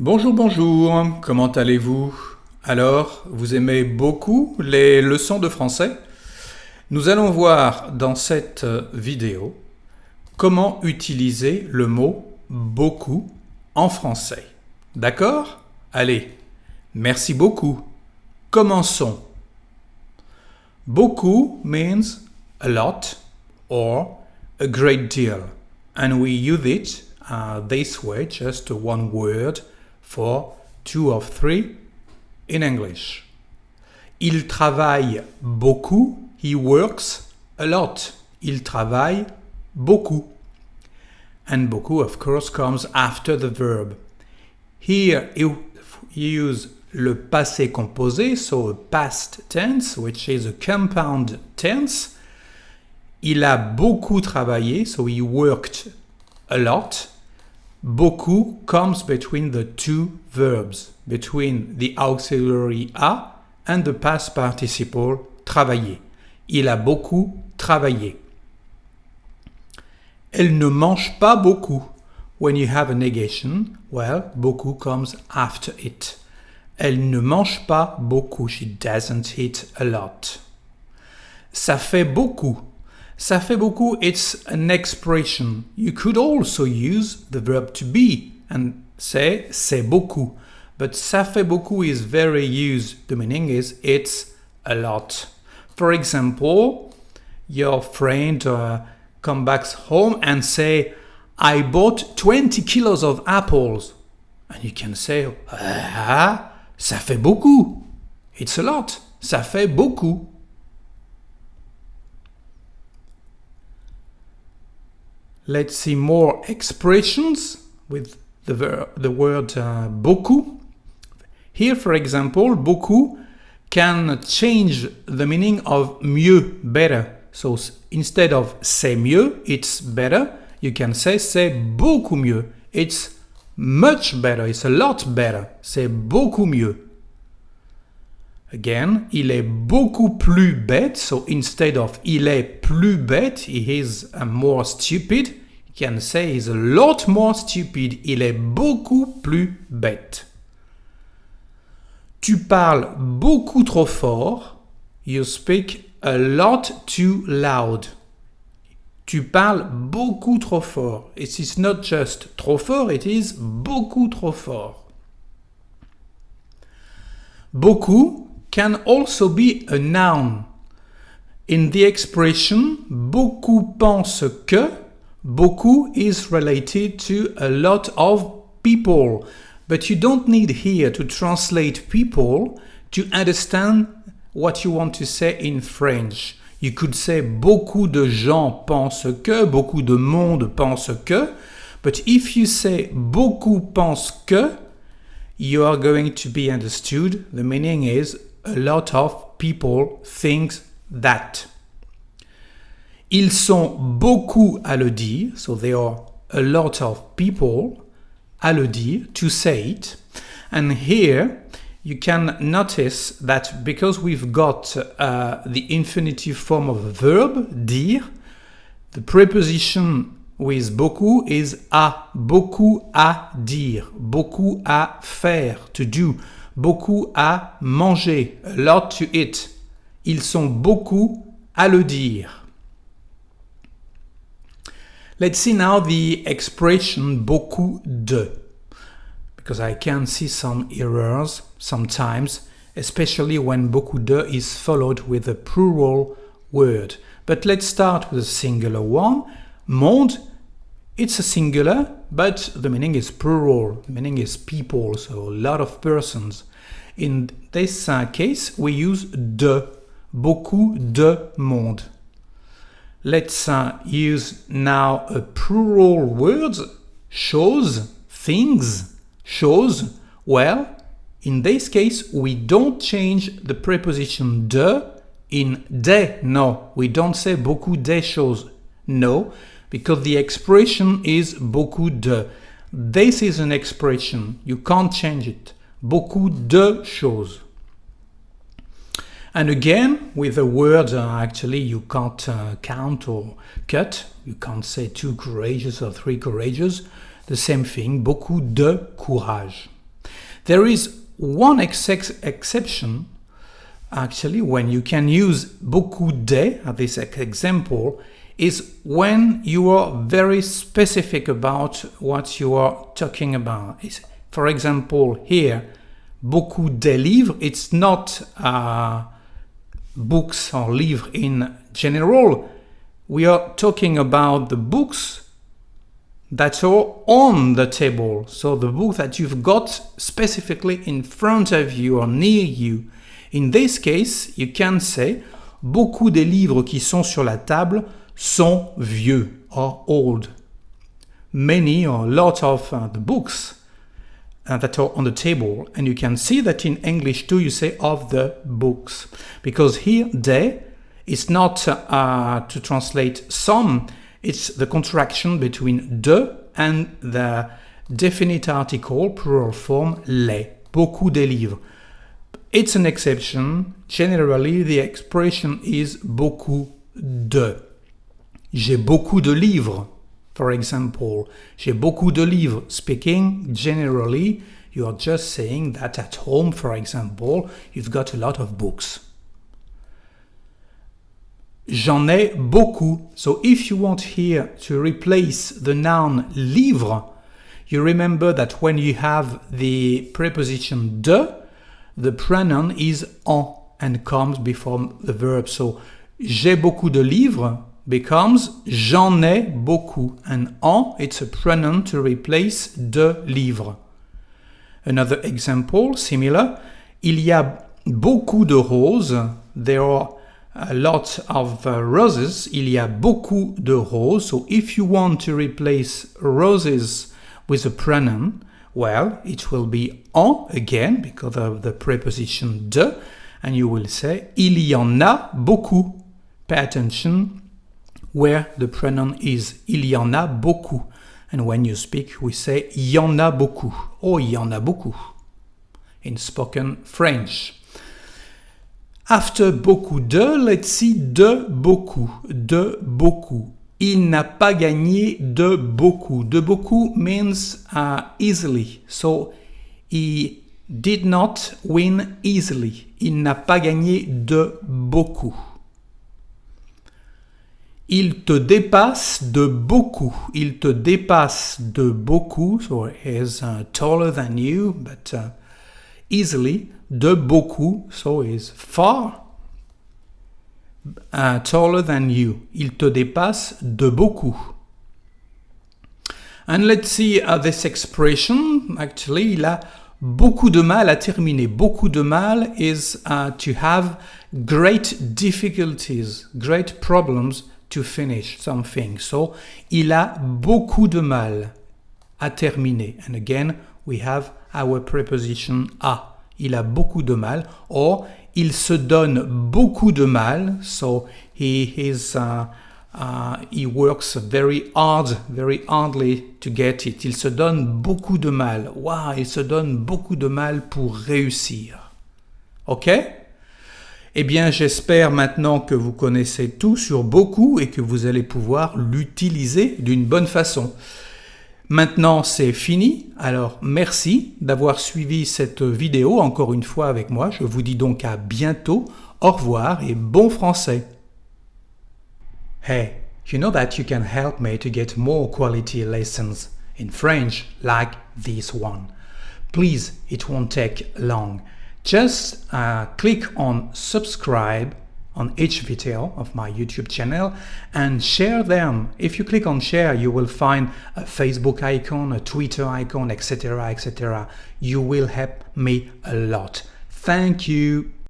Bonjour, bonjour, comment allez-vous? Alors, vous aimez beaucoup les leçons de français? Nous allons voir dans cette vidéo comment utiliser le mot beaucoup en français. D'accord? Allez, merci beaucoup. Commençons. Beaucoup means a lot or a great deal, and we use it this way, just one word for two or three in English. Il travaille beaucoup. He works a lot. Il travaille beaucoup. And beaucoup, of course, comes after the verb. Here, you use le passé composé, so a past tense, which is a compound tense. Il a beaucoup travaillé, so he worked a lot. Beaucoup comes between the two verbs, between the auxiliary a and the past participle travailler. Il a beaucoup travaillé. Elle ne mange pas beaucoup. When you have a negation, well, beaucoup comes after it. Elle ne mange pas beaucoup. She doesn't eat a lot. Ça fait beaucoup. Ça fait beaucoup, it's an expression. You could also use the verb to be and say c'est beaucoup. But ça fait beaucoup is very used. The meaning is it's a lot. For example, your friend comes back home and say, I bought 20 kilos of apples. And you can say, ça fait beaucoup. It's a lot. Ça fait beaucoup. Let's see more expressions with the word beaucoup. Here, for example, beaucoup can change the meaning of mieux, better. So instead of c'est mieux, it's better. You can say c'est beaucoup mieux. It's much better. It's a lot better. C'est beaucoup mieux. Again, il est beaucoup plus bête. So instead of il est plus bête, he is more stupid. You can say he's a lot more stupid. Il est beaucoup plus bête. Tu parles beaucoup trop fort. You speak a lot too loud. Tu parles beaucoup trop fort. It is not just trop fort, it is beaucoup trop fort. Beaucoup can also be a noun. In the expression beaucoup pense que, beaucoup is related to a lot of people. But you don't need here to translate people to understand what you want to say in French. You could say beaucoup de gens pensent que, beaucoup de monde pense que. But if you say beaucoup pense que, you are going to be understood. The meaning is a lot of people think that. Ils sont beaucoup à le dire, so there are a lot of people à le dire, to say it. And here you can notice that because we've got the infinitive form of a verb, dire, the preposition with beaucoup is à, beaucoup à dire, beaucoup à faire, to do, beaucoup à manger, a lot to eat. Ils sont beaucoup à le dire. Let's see now the expression beaucoup de, because I can see some errors sometimes, especially when beaucoup de is followed with a plural word. But let's start with a singular one. Monde, it's a singular, but the meaning is plural. The meaning is people, so a lot of persons. In this case, we use de, beaucoup de monde. Let's use now a plural word, choses, things, choses. Well, in this case, we don't change the preposition de in des. No, we don't say beaucoup des choses. No, because the expression is beaucoup de. This is an expression. You can't change it. Beaucoup de choses. And again, with the word, actually, you can't count or cut. You can't say 2 courageous or 3 courageous. The same thing, beaucoup de courage. There is one exception, actually, when you can use beaucoup de, this example, is when you are very specific about what you are talking about. For example, here, beaucoup de livres, it's not books or livres in general. We are talking about the books that are on the table. So the book that you've got specifically in front of you or near you. In this case, you can say beaucoup des livres qui sont sur la table sont vieux or old. Many or a lot of the books that are on the table, and you can see that in English too you say of the books, because here de is not to translate some, it's the contraction between de and the definite article, plural form, les. Beaucoup de livres. It's an exception. Generally, the expression is beaucoup de. J'ai beaucoup de livres, for example. J'ai beaucoup de livres. Speaking generally, you are just saying that at home, for example, you've got a lot of books. J'en ai beaucoup. So if you want here to replace the noun livre, you remember that when you have the preposition de, the pronoun is en and comes before the verb. So j'ai beaucoup de livres becomes j'en ai beaucoup, and en, it's a pronoun to replace de livres. Another example, similar, il y a beaucoup de roses. There are a lot of roses. Il y a beaucoup de roses. So if you want to replace roses with a pronoun, well, it will be en again because of the preposition de, and you will say il y en a beaucoup. Pay attention where the pronoun is. Il y en a beaucoup. And when you speak, we say y en a beaucoup or y en a beaucoup in spoken French. After beaucoup de, let's see de beaucoup. De beaucoup. Il n'a pas gagné de beaucoup. De beaucoup means easily. So he did not win easily. Il n'a pas gagné de beaucoup. Il te dépasse de beaucoup. Il te dépasse de beaucoup. So he is taller than you, but easily. De beaucoup, so is far taller than you. Il te dépasse de beaucoup. And let's see this expression. Actually, il a beaucoup de mal à terminer. Beaucoup de mal is to have great difficulties, great problems to finish something. So, il a beaucoup de mal à terminer. And again, we have our preposition a. Il a beaucoup de mal, or il se donne beaucoup de mal, so he works very hardly to get it. Il se donne beaucoup de mal. Wow, il se donne beaucoup de mal pour réussir. Ok? Eh bien, j'espère maintenant que vous connaissez tout sur beaucoup et que vous allez pouvoir l'utiliser d'une bonne façon. Maintenant, c'est fini. Alors, merci d'avoir suivi cette vidéo encore une fois avec moi. Je vous dis donc à bientôt. Au revoir et bon français. Hey, you know that you can help me to get more quality lessons in French like this one. Please, it won't take long. Just click on subscribe on each video of my YouTube channel and share them. If you click on share, you will find a Facebook icon, a Twitter icon, etc., etc. You will help me a lot. Thank you.